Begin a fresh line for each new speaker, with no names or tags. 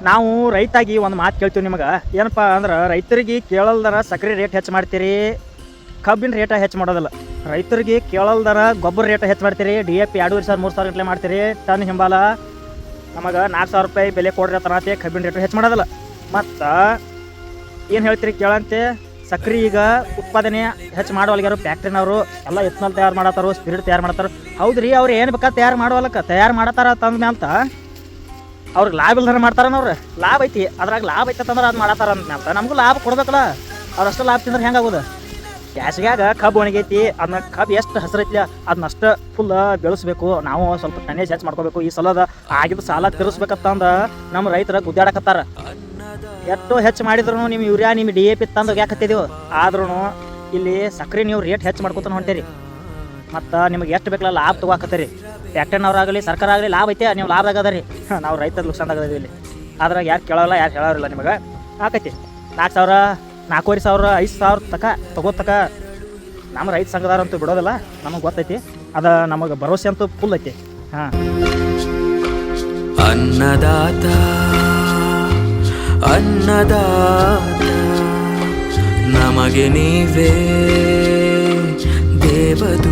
ನಾವು ರೈತಾಗಿ ಒಂದು ಮಾತು ಕೇಳ್ತೀವಿ ನಿಮಗೆ, ಏನಪ್ಪ ಅಂದ್ರೆ ರೈತರಿಗೆ ಕೇಳಲ್ದರ ಸಕ್ಕರೆ ರೇಟ್ ಹೆಚ್ಚು ಮಾಡ್ತೀರಿ, ಕಬ್ಬಿನ ರೇಟ ಹೆಚ್ಚು ಮಾಡೋದಿಲ್ಲ. ರೈತರಿಗೆ ಕೇಳಲ್ದರ ಗೊಬ್ಬರ ರೇಟ ಹೆಚ್ಚು ಮಾಡ್ತೀರಿ, DAP 2,500 3,000 ಗಂಟಲೆ ಮಾಡ್ತೀರಿ. ಟನ್ ಹಿಂಬಾಲ ನಮಗೆ 4,000 ರೂಪಾಯಿ ಬೆಲೆ ಕೊಡ್ರಿ ತರತೆ, ಕಬ್ಬಿನ ರೇಟ್ ಹೆಚ್ಚು ಮಾಡೋದಿಲ್ಲ. ಮತ್ತು ಏನು ಹೇಳ್ತೀರಿ ಕೇಳಂತೆ, ಸಕ್ರೆ ಈಗ ಉತ್ಪಾದನೆ ಹೆಚ್ಚು ಮಾಡೋಲ್ಗ್ಯಾರು ಫ್ಯಾಕ್ಟ್ರಿನವರು ಎಲ್ಲ ಎತ್ನಲ್ ತಯಾರು ಮಾಡತ್ತಾರೋ, ಸ್ಪಿರಿಟ್ ತಯಾರು ಮಾಡತ್ತಾರ. ಹೌದು ರೀ, ಅವ್ರು ಏನು ಬೇಕಾದ್ರೆ ತಯಾರು ಮಾಡೋಲ್ಲಕ್ಕ ತಯಾರು ಮಾಡತ್ತಾರ ತಂದ ಅಂತ ಅವ್ರಿಗೆ ಲಾಭ ಇಲ್ದಾರ ಮಾಡ್ತಾರನವ್ರು. ಲಾಭ ಐತಿ, ಅದ್ರಾಗ ಲಾಭ ಐತೆ ಅಂದ್ರೆ ಅದು ಮಾಡತ್ತಾರ ಅಂತ ನಮಗೂ ಲಾಭ ಕೊಡ್ಬೇಕಲ್ಲ. ಅವ್ರಷ್ಟು ಲಾಭ ತಿಂದ್ರೆ ಹೆಂಗಾಗೋದು? ಬ್ಯಾಸಿಗ್ಯಾಗ ಕಬ್ಬು ಒಣಗೈತಿ, ಅದನ್ನ ಕಬ್ಬು ಎಷ್ಟು ಹಸಿರೈತಿ ಅದನ್ನಷ್ಟು ಫುಲ್ ಬೆಳೆಸ್ಬೇಕು. ನಾವು ಸ್ವಲ್ಪ ಟನ್ನೇಜ್ ಹೆಚ್ಚು ಮಾಡ್ಕೋಬೇಕು. ಈ ಸಲದ ಆಗಿದ್ದು ಸಾಲ ತೀರಿಸ್ಬೇಕಂತಂದು ನಮ್ಮ ರೈತರ ಗುದ್ದಾಡಕತ್ತಾರ. ಎಷ್ಟು ಹೆಚ್ಚು ಮಾಡಿದ್ರು ನಿಮ್ಮ ಯೂರಿಯಾ ನಿಮ್ಮ DAP ತಂದು ಯಾಕತ್ತಿದೆವು, ಆದ್ರೂ ಇಲ್ಲಿ ಸಕ್ರೆ ನೀವು ರೇಟ್ ಹೆಚ್ಚು ಮಾಡ್ಕೊತಾನೆ ಹೊಂಟೀರಿ. ಮತ್ತು ನಿಮಗೆ ಎಷ್ಟು ಬೇಕಲ್ಲ ಲಾಭ ತೊಗೋಕತ್ತೀರಿ. ಫ್ಯಾಕ್ಟ್ರಿನವ್ರಾಗಲಿ ಸರ್ಕಾರ ಆಗಲಿ ಲಾಭ ಐತೆ, ನೀವು ಲಾಭದಾಗ ಅದ ರೀ. ನಾವು ರೈತರ ಲುಕ್ಸಾನ್ದಾಗದೀವಿ ಇಲ್ಲಿ. ಅದ್ರಾಗ ಯಾರು ಕೇಳೋಲ್ಲ, ಯಾರು ಹೇಳೋರಿಲ್ಲ. ನಿಮಗೆ ಆಕೈತಿ 4,000 4,500 5,000 ತಕ ತಗೋತಕ ನಮ್ಮ ರೈತ ಸಂಘದಾರಂತೂ ಬಿಡೋದಿಲ್ಲ. ನಮಗೆ ಗೊತ್ತೈತಿ, ಅದು ನಮಗೆ ಭರವಸೆ ಅಂತೂ ಫುಲ್ ಐತಿ. ಹಾಂ,
ಅನ್ನದಾತ ಅನ್ನದಾತ ನಮಗೆ ನೀವೇ ದೇವದೂತ.